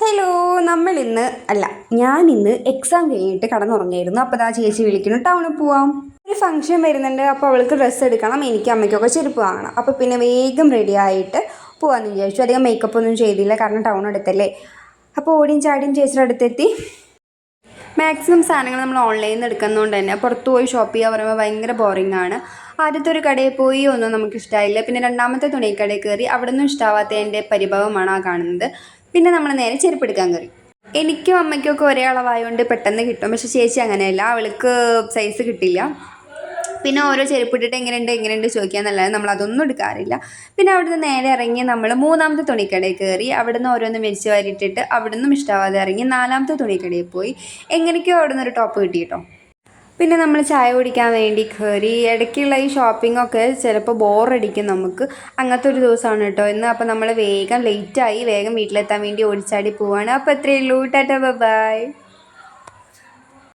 Hello ഞാനിന്ന് exam കഴിഞ്ഞിട്ട് കടന്നുറങ്ങിയായിരുന്നു. അപ്പോൾ ചേച്ചി വിളിക്കുന്നു, ടൗണിൽ പോവാം, ഒരു ഫംഗ്ഷൻ വരുന്നുണ്ട്. അപ്പോൾ അവൾക്ക് ഡ്രസ്സ് എടുക്കണം, എനിക്ക് അമ്മയ്ക്കൊക്കെ ചെരുപ്പ് വാങ്ങണം. അപ്പോൾ പിന്നെ വേഗം റെഡി ആയിട്ട് പോകാമെന്ന് വിചാരിച്ചു. അധികം മേക്കപ്പ് ഒന്നും ചെയ്തില്ല, കാരണം ടൗൺ അടുത്തല്ലേ. അപ്പോൾ ഓടിയും ചാടിയും ചേച്ചിയുടെ അടുത്തെത്തി. മാക്സിമം സാധനങ്ങൾ നമ്മൾ ഓൺലൈനിൽ നിന്ന് എടുക്കുന്നതുകൊണ്ട് തന്നെ പുറത്ത് പോയി ഷോപ്പ് ചെയ്യുക പറയുമ്പോൾ ഭയങ്കര ബോറിംഗ് ആണ്. ആദ്യത്തെ ഒരു കടയിൽ പോയി ഒന്നും നമുക്ക് ഇഷ്ടമായില്ല. പിന്നെ രണ്ടാമത്തെ തുണിക്കടയിൽ കയറി, അവിടെ നിന്നും ഇഷ്ടമാവാത്തതിൻ്റെ പരിഭവമാണ് ആ കാണുന്നത്. പിന്നെ നമ്മൾ നേരെ ചെരുപ്പെടുക്കാൻ കയറി. എനിക്കും അമ്മയ്ക്കും ഒക്കെ ഒരേ അളവായതുകൊണ്ട് പെട്ടെന്ന് കിട്ടും. പക്ഷേ ചേച്ചി അങ്ങനെയല്ല, അവൾക്ക് സൈസ് കിട്ടില്ല. പിന്നെ ഓരോ ചെരുപ്പിട്ടിട്ട് എങ്ങനെയുണ്ട് ചോദിക്കാന്നല്ലാതെ നമ്മൾ അതൊന്നും എടുക്കാറില്ല. പിന്നെ അവിടുന്ന് നേരെ ഇറങ്ങി നമ്മൾ മൂന്നാമത്തെ തുണിക്കടയിൽ കയറി. അവിടുന്ന് ഓരോന്ന് മേടിച്ച് വാരിയിട്ടിട്ട് അവിടുന്ന് ഇഷ്ടമാവാതെ ഇറങ്ങി നാലാമത്തെ തുണിക്കടയിൽ പോയി. എങ്ങനെയൊക്കെയോ അവിടുന്ന് ഒരു ടോപ്പ് കിട്ടി കേട്ടോ. പിന്നെ നമ്മൾ ചായ കുടിക്കാൻ വേണ്ടി കയറി. ഇടയ്ക്കുള്ള ഈ ഷോപ്പിങ്ങൊക്കെ ചിലപ്പോൾ ബോറടിക്കും നമുക്ക്. അങ്ങനത്തെ ഒരു ദിവസമാണ് കേട്ടോ ഇന്ന്. അപ്പോൾ നമ്മൾ വേഗം ലേറ്റായി, വേഗം വീട്ടിലെത്താൻ വേണ്ടി ഓടിച്ചാടി പോവാണ്. അപ്പോൾ എത്രയേ ഉള്ളൂ. Tata bye.